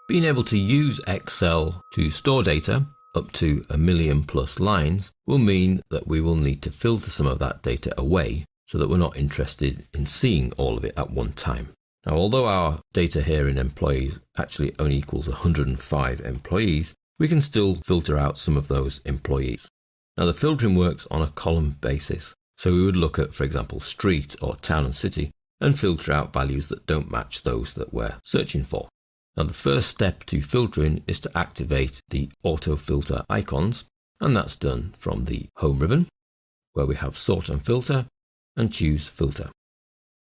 Being able to use Excel to store data up to 1,000,000+ lines will mean that we will need to filter some of that data away so that we're not interested in seeing all of it at one time. Now, although our data here in employees actually only equals 105 employees, we can still filter out some of those employees. Now, the filtering works on a column basis. So we would look at, for example, street or town and city and filter out values that don't match those that we're searching for. Now, the first step to filtering is to activate the auto filter icons, and that's done from the home ribbon where we have sort and filter and choose filter.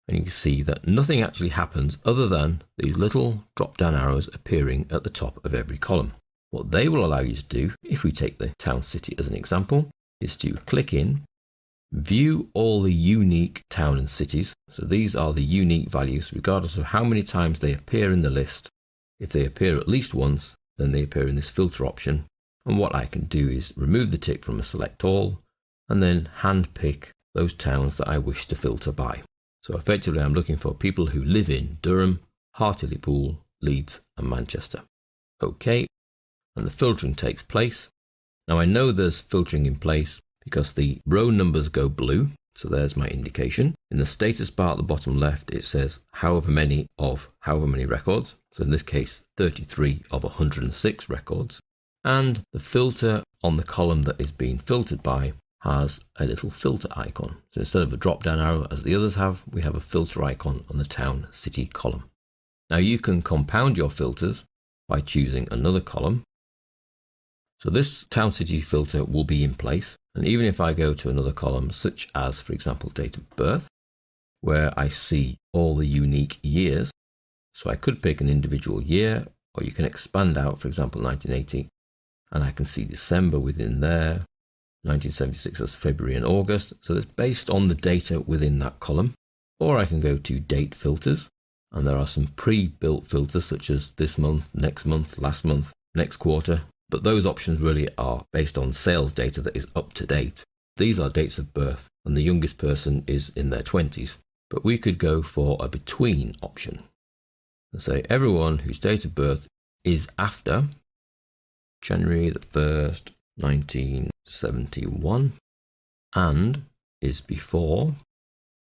And you can see that nothing actually happens other than these little drop down arrows appearing at the top of every column. What they will allow you to do, if we take the town city as an example, is to click in, view all the unique town and cities. So these are the unique values regardless of how many times they appear in the list. If they appear at least once, then they appear in this filter option. And what I can do is remove the tick from a select all and then hand pick those towns that I wish to filter by. So effectively I'm looking for people who live in Durham, Hartlepool, Leeds and Manchester. OK, and the filtering takes place. Now I know there's filtering in place because the row numbers go blue. So there's my indication. In the status bar at the bottom left, it says however many records. So in this case, 33 of 106 records. And the filter on the column that is being filtered by has a little filter icon. So instead of a drop down arrow as the others have, we have a filter icon on the town city column. Now you can compound your filters by choosing another column. So this town city filter will be in place. And even if I go to another column, such as, for example, date of birth, where I see all the unique years, so I could pick an individual year, or you can expand out, for example, 1980, and I can see December within there, 1976 as February and August. So that's based on the data within that column. Or I can go to date filters, and there are some pre-built filters such as this month, next month, last month, next quarter. But those options really are based on sales data that is up to date. These are dates of birth, and the youngest person is in their 20s. But we could go for a between option and say everyone whose date of birth is after January the 1st, 1971 and is before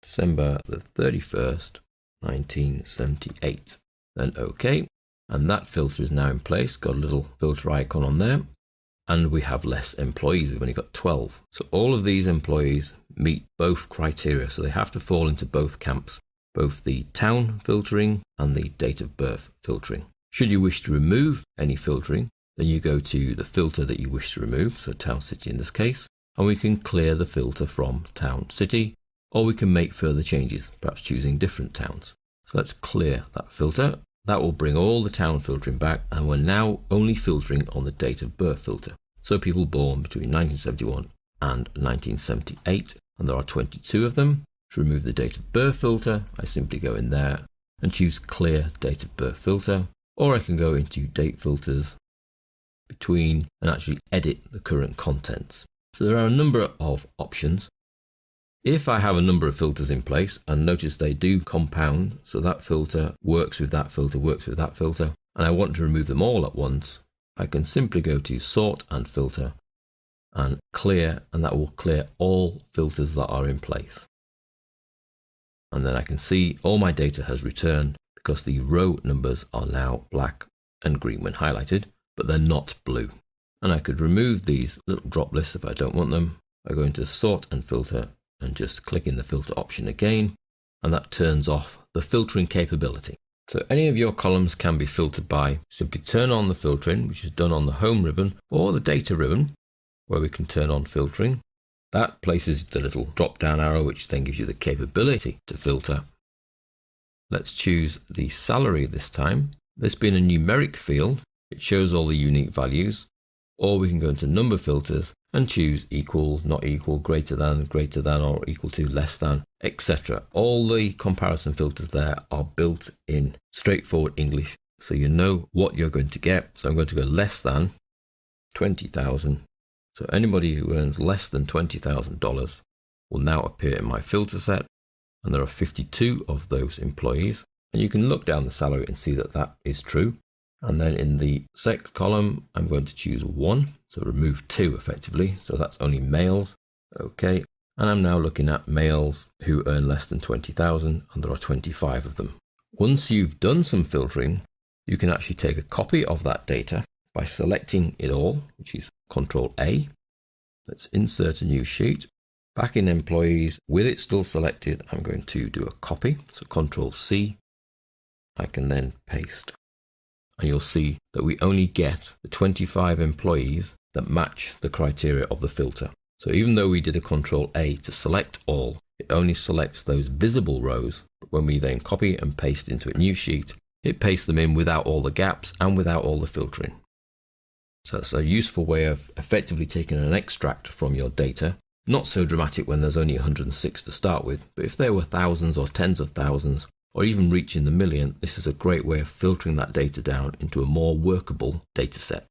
December the 31st, 1978. Then OK. And that filter is now in place, got a little filter icon on there, and we have less employees. We've only got 12. So all of these employees meet both criteria. So they have to fall into both camps, both the town filtering and the date of birth filtering. Should you wish to remove any filtering, then you go to the filter that you wish to remove, so town city in this case, and we can clear the filter from town city, or we can make further changes, perhaps choosing different towns. So let's clear that filter. That will bring all the town filtering back, and we're now only filtering on the date of birth filter. So people born between 1971 and 1978, and there are 22 of them. To remove the date of birth filter, I simply go in there and choose clear date of birth filter, or I can go into date filters, between, and actually edit the current contents. So there are a number of options. If I have a number of filters in place, and notice they do compound, so that filter works with that filter, works with that filter, and I want to remove them all at once, I can simply go to sort and filter and clear, and that will clear all filters that are in place. And then I can see all my data has returned because the row numbers are now black and green when highlighted, but they're not blue. And I could remove these little drop lists if I don't want them. I go into sort and filter and just click in the filter option again, and that turns off the filtering capability. So any of your columns can be filtered by simply turn on the filtering, which is done on the home ribbon or the data ribbon, where we can turn on filtering. That places the little drop down arrow, which then gives you the capability to filter. Let's choose the salary this time. This being a numeric field, it shows all the unique values, or we can go into number filters and choose equals, not equal, greater than, or equal to, less than, etc. All the comparison filters there are built in straightforward English, so you know what you're going to get. So I'm going to go less than 20,000. So anybody who earns less than $20,000 will now appear in my filter set, and there are 52 of those employees. And you can look down the salary and see that that is true. And then in the sex column, I'm going to choose 1, so remove 2 effectively. So that's only males. Okay. And I'm now looking at males who earn less than 20,000, and there are 25 of them. Once you've done some filtering, you can actually take a copy of that data by selecting it all, which is Control A. Let's insert a new sheet. Back in employees, with it still selected, I'm going to do a copy. So Control C. I can then paste. And you'll see that we only get the 25 employees that match the criteria of the filter. So even though we did a Control A to select all, it only selects those visible rows. But when we then copy and paste into a new sheet, it pastes them in without all the gaps and without all the filtering. So it's a useful way of effectively taking an extract from your data. Not so dramatic when there's only 106 to start with, but if there were thousands or tens of thousands, or even reaching the million, this is a great way of filtering that data down into a more workable data set.